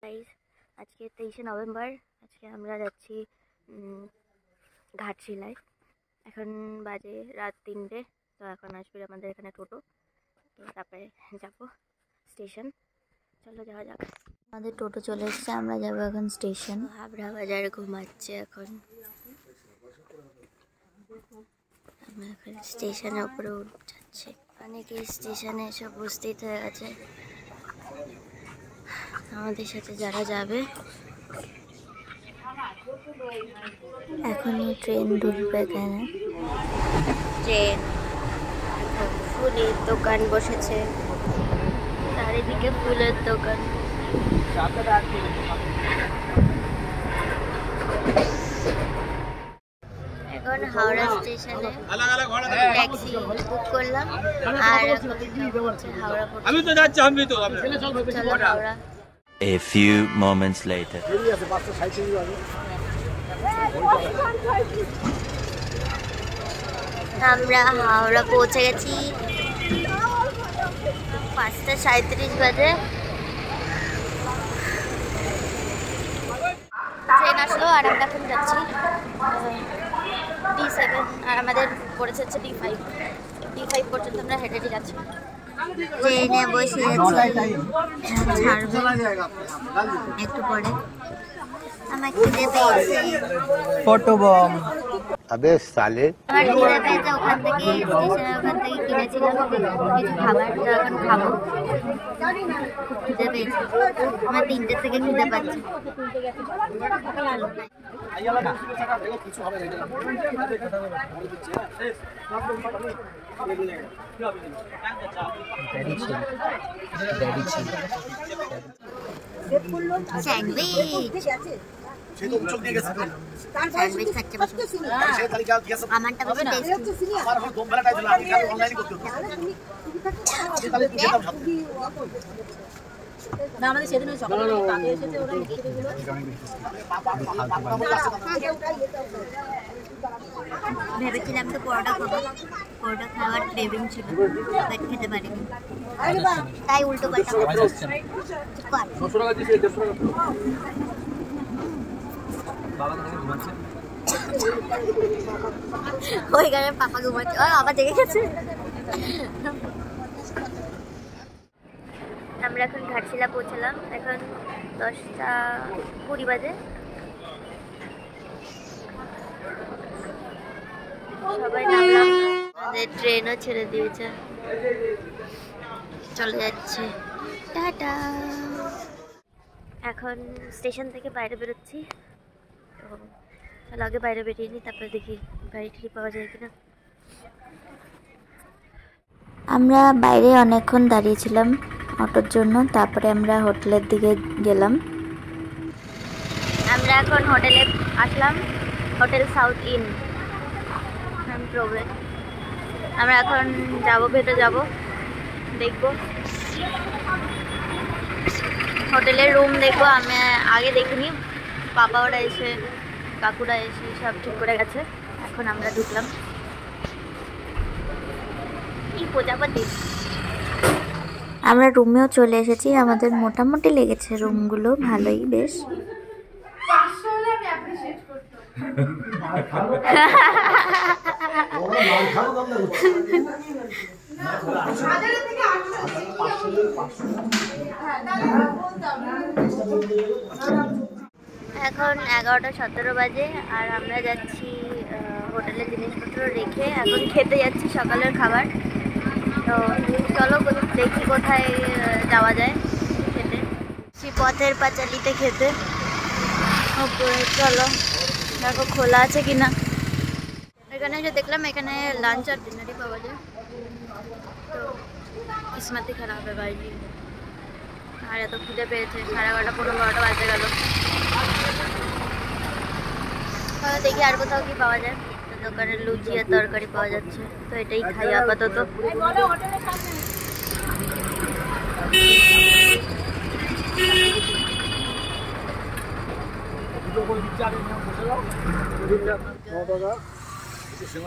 Guys आज के 23 नवम्बर आज के আমরা যাচ্ছি ঘাটশিলায়। এখন বাজে রাত 3টে। তো এখন আসবে আমাদের এখানে টোটো, তো তারপরে যাব স্টেশন। চলো যাওয়া যাক। আমাদের টোটো চলে এসেছে, আমরা যাব এখন স্টেশন। হাবড়া বাজারে ঘুমাচ্ছে এখন। আমরা এখন স্টেশনের উপরে উঠে যাচ্ছি। অনেকে স্টেশনে এসে উপস্থিত হয়ে গেছে আমাদের সাথে যারা যাবে। এখনই ট্রেন ঢুকবে এখানে। ট্রেন, ফুলের দোকান বসেছে, চারিদিকে ফুলের দোকান। এখন হাওড়া স্টেশনে ট্যাক্সি বুক করলাম আর হাওড়া। আমি তো যাচ্ছি, চলো Howrah. A few moments later. আমরা হাওড়া পৌঁছে গেছি। 5:37 বাজে ট্রেন আসলো আর আমরা এখন যাচ্ছি D7 আর আমাদের পড়েছে হচ্ছে D5 পর্যন্ত আমরা হেঁটে হেঁটে যাচ্ছি। ট্রেনে বসে একটু পরে আমার খিদে পেয়েছে। Photo bomb. अबे साले আমার খিদে পেয়েছে, ওখান থেকে স্টেশনের ওখান থেকে কিনেছিলাম কিছু খাবার, তো এখন খাবো। খুব খিদে পেয়েছে, আমার 3টে থেকে খিদে পাচ্ছে। স্যান্ডউইচ খাচ্ছে, আমারটা বেশি টেস্টি। আমাদের সেদিন সকালে এসেছে ওরা ভেবেছিলাম তো পরোটা খাবো, পরোটা খাওয়ার ক্রেভিং ছিল, বাট খেতে পারিনি, তাই উল্টো পাল্টা ওইখানে পাপা ঘুমাচ্ছে, আবার দেখে গেছে। আমরা এখন ঘাটশিলা পৌঁছালাম, এখন 10:20 বাজে। সবাই নামলাম, আমাদের ট্রেনও ছেড়ে দিয়েছে, চলে যাচ্ছে, টাটা। এখন স্টেশন থেকে বাইরে বেরোচ্ছি, তো চলো আগে বাইরে বেরিয়ে নিই, তারপরে দেখি গাড়ি ঠিক পাওয়া যায় কিনা। আমরা বাইরে অনেকক্ষণ দাঁড়িয়েছিলাম অটোর জন্য, তারপরে আমরা হোটেলের দিকে গেলাম। আমরা এখন হোটেলে আসলাম, হোটেল সাউথ ইন প্রবে। আমরা এখন যাব, ভেতরে যাব, দেখব হোটেলের রুম দেখবো। আমি আগে দেখিনি, বাবা ওরা এসে কাকুরা এসে সব ঠিক করে গেছে। এখন আমরা ঢুকলাম। কি প্রজাপতি। আমরা রুমেও চলে এসেছি, আমাদের মোটামুটি লেগেছে রুমগুলো ভালোই, বেশ। এখন 11:17 বাজে আর আমরা যাচ্ছি হোটেলের জিনিসপত্র রেখে এখন খেতে যাচ্ছি সকালের খাবার। তো চলো দেখি কোথায় যাওয়া যায় খেতে, পথের পাঁচালিতে খেতে। ওপরে চলো দেখো খোলা আছে কিনা। এখানে যে দেখলাম এখানে লাঞ্চ আর ডিনারই পাওয়া যায়, তো কিসমতই খারাপ হবে বাইরে। আর এত খিদে পেয়েছে, 11:30 15 বাজে গেল। দেখি আর কোথাও কি পাওয়া যায়। দোকানে লুচি আর তরকারি পাওয়া যাচ্ছে, তো এটাই খাই আপাতত।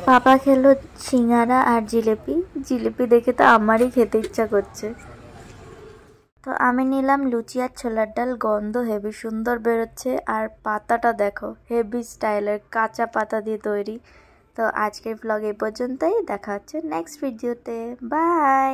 পাপা খেলো সিঙ্গারা আর জিলেপি। জিলেপি দেখে তো আমারই খেতে ইচ্ছা করছে। তো আমি নিলাম লুচি আর ছোলার ডাল, গন্ধ হেভি সুন্দর বেরোচ্ছে আর পাতাটা দেখো হেভি স্টাইলের কাঁচা পাতা দিয়ে তৈরি। তো আজকের ব্লগ এই পর্যন্তই, দেখা হচ্ছে নেক্সট ভিডিওতে, বাই।